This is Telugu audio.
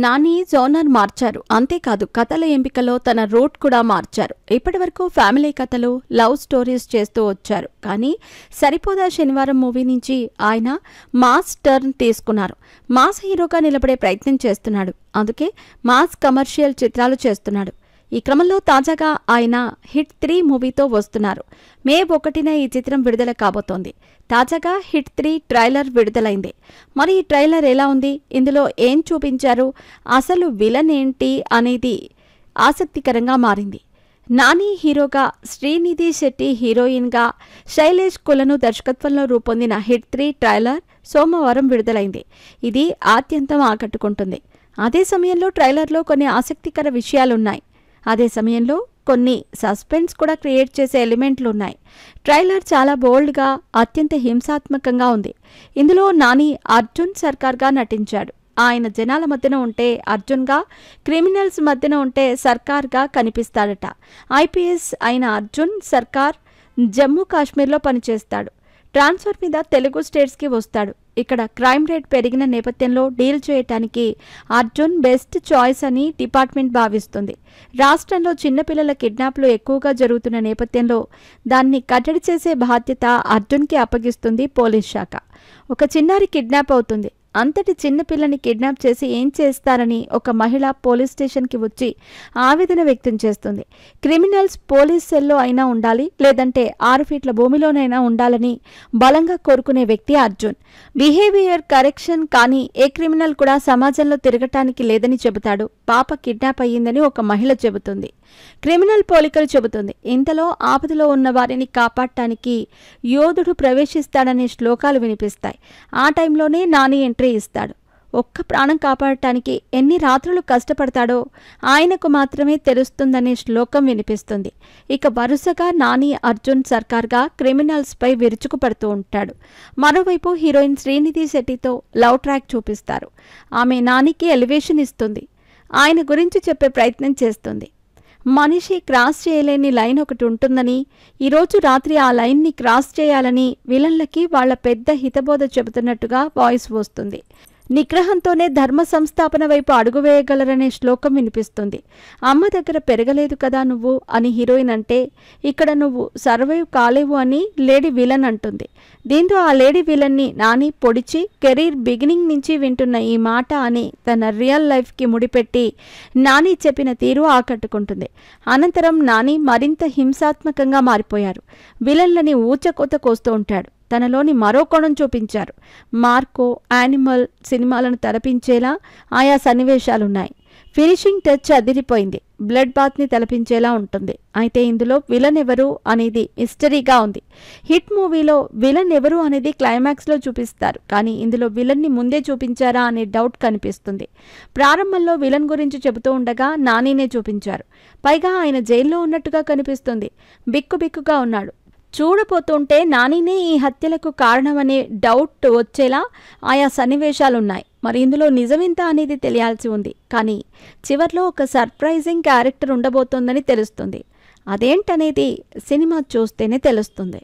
నాని జోనర్ మార్చారు. అంతేకాదు కథల ఎంపికలో తన రూట్ కూడా మార్చారు. ఇప్పటివరకు ఫ్యామిలీ కథలు, లవ్ స్టోరీస్ చేస్తూ వచ్చారు. కానీ సరిపోదా శనివారం మూవీ నుంచి ఆయన మాస్ టర్న్ తీసుకున్నారు. మాస్ హీరోగా నిలబడే ప్రయత్నం చేస్తున్నాడు. అందుకే మాస్ కమర్షియల్ చిత్రాలు చేస్తున్నాడు. ఈ క్రమంలో తాజాగా ఆయన హిట్ 3 మూవీతో వస్తున్నారు. మే 1న ఈ చిత్రం విడుదల కాబోతోంది. తాజాగా హిట్ 3 ట్రైలర్ విడుదలైంది. మరి ఈ ట్రైలర్ ఎలా ఉంది, ఇందులో ఏం చూపించారు, అసలు విలన్ ఏంటి అనేది ఆసక్తికరంగా మారింది. నాని హీరోగా, శ్రీనిధి శెట్టి హీరోయిన్గా, శైలేష్ కులను దర్శకత్వంలో రూపొందిన హిట్ 3 ట్రైలర్ సోమవారం విడుదలైంది. ఇది ఆద్యంతం ఆకట్టుకుంటుంది. అదే సమయంలో ట్రైలర్లో కొన్ని ఆసక్తికర విషయాలున్నాయి. అదే సమయంలో కొన్ని సస్పెన్స్ కూడా క్రియేట్ చేసే ఎలిమెంట్లున్నాయి. ట్రైలర్ చాలా బోల్డ్గా, అత్యంత హింసాత్మకంగా ఉంది. ఇందులో నాని అర్జున్ సర్కార్గా నటించాడు. ఆయన జనాల మధ్యన ఉంటే అర్జున్గా, క్రిమినల్స్ మధ్యన ఉంటే సర్కార్గా కనిపిస్తాడట. ఐపీఎస్ అయిన అర్జున్ సర్కార్ జమ్మూ కాశ్మీర్లో పనిచేస్తాడు. ట్రాన్స్ఫర్ మీద తెలుగు స్టేట్స్కి వస్తాడు. ఇక్కడ క్రైమ్ రేట్ పెరిగిన నేపథ్యంలో డీల్ చేయటానికి అర్జున్ బెస్ట్ చాయిస్ అని డిపార్ట్మెంట్ భావిస్తుంది. రాష్ట్రంలో చిన్నపిల్లల కిడ్నాప్లు ఎక్కువగా జరుగుతున్న నేపథ్యంలో దాన్ని కట్టడి చేసే బాధ్యత అర్జున్కి అప్పగిస్తుంది పోలీస్ శాఖ. ఒక చిన్నారి కిడ్నాప్ అవుతుంది. అంతటి చిన్నపిల్లని కిడ్నాప్ చేసి ఏం చేస్తారని ఒక మహిళ పోలీస్ స్టేషన్కి వచ్చి ఆవేదన వ్యక్తం చేస్తుంది. క్రిమినల్స్ పోలీస్ సెల్లో అయినా ఉండాలి, లేదంటే 6 ఫీట్ల భూమిలోనైనా ఉండాలని బలంగా కోరుకునే వ్యక్తి అర్జున్. బిహేవియర్ కరెక్షన్ కానీ ఏ క్రిమినల్ కూడా సమాజంలో తిరగటానికి లేదని చెబుతాడు. పాప కిడ్నాప్ అయ్యిందని ఒక మహిళ చెబుతుంది. క్రిమినల్ పోలికలు చెబుతుంది. ఇంతలో ఆపదలో ఉన్న వారిని కాపాడటానికి యోధుడు ప్రవేశిస్తాడనే శ్లోకాలు వినిపిస్తాయి. ఆ టైంలోనే నాని ఎంట్రీ ఇస్తాడు. ఒక్క ప్రాణం కాపాడటానికి ఎన్ని రాత్రులు కష్టపడతాడో ఆయనకు మాత్రమే తెలుస్తుందనే శ్లోకం వినిపిస్తుంది. ఇక వరుసగా నాని అర్జున్ సర్కార్గా క్రిమినల్స్పై విరుచుకుపడుతూ ఉంటాడు. మరోవైపు హీరోయిన్ శ్రీనిధి శెట్టితో లవ్ ట్రాక్ చూపిస్తారు. ఆమె నానికి ఎలివేషన్ ఇస్తుంది. ఆయన గురించి చెప్పే ప్రయత్నం చేస్తుంది. మనిషి క్రాస్ చేయలేని లైన్ ఒకటి ఉంటుందని, ఈరోజు రాత్రి ఆ లైన్ని క్రాస్ చేయాలని విలన్లకి వాళ్ల పెద్ద హితబోధ చెబుతున్నట్టుగా వాయిస్ వస్తుంది. నిగ్రహంతోనే ధర్మ సంస్థాపన వైపు అడుగు వేయగలరనే శ్లోకం వినిపిస్తుంది. అమ్మ దగ్గర పెరగలేదు కదా నువ్వు అని హీరోయిన్ అంటే, ఇక్కడ నువ్వు సర్వైవ్ కాలేవు అని లేడీ విలన్ అంటుంది. దీంతో ఆ లేడీ విలన్ని నాని పొడిచి కెరీర్ బిగినింగ్ నుంచి వింటున్న ఈ మాట అని తన రియల్ లైఫ్కి ముడిపెట్టి నాని చెప్పిన తీరు ఆకట్టుకుంటుంది. అనంతరం నాని మరింత హింసాత్మకంగా మారిపోయారు. విలన్లని ఊచకోత కోస్తూ ఉంటాడు. తనలోని మరో కోణం చూపించారు. మార్కో, యానిమల్ సినిమాలను తలపించేలా ఆయా సన్నివేశాలున్నాయి. ఫినిషింగ్ టచ్ అదిరిపోయింది. బ్లడ్ బాత్ని తలపించేలా ఉంటుంది. అయితే ఇందులో విలన్ ఎవరు అనేది మిస్టరీగా ఉంది. హిట్ మూవీలో విలన్ ఎవరు అనేది క్లైమాక్స్లో చూపిస్తారు. కానీ ఇందులో విలన్ని ముందే చూపించారా అనే డౌట్ కనిపిస్తుంది. ప్రారంభంలో విలన్ గురించి చెబుతూ ఉండగా నానినే చూపించారు. పైగా ఆయన జైల్లో ఉన్నట్టుగా కనిపిస్తుంది. బిక్కుబిక్కుగా ఉన్నాడు. చూడపోతుంటే నానినే ఈ హత్యలకు కారణమనే డౌట్ వచ్చేలా ఆయా సన్నివేశాలున్నాయి. మరి ఇందులో నిజమెంత అనేది తెలియాల్సి ఉంది. కానీ చివర్లో ఒక సర్ప్రైజింగ్ క్యారెక్టర్ ఉండబోతోందని తెలుస్తుంది. అదేంటనేది సినిమా చూస్తేనే తెలుస్తుంది.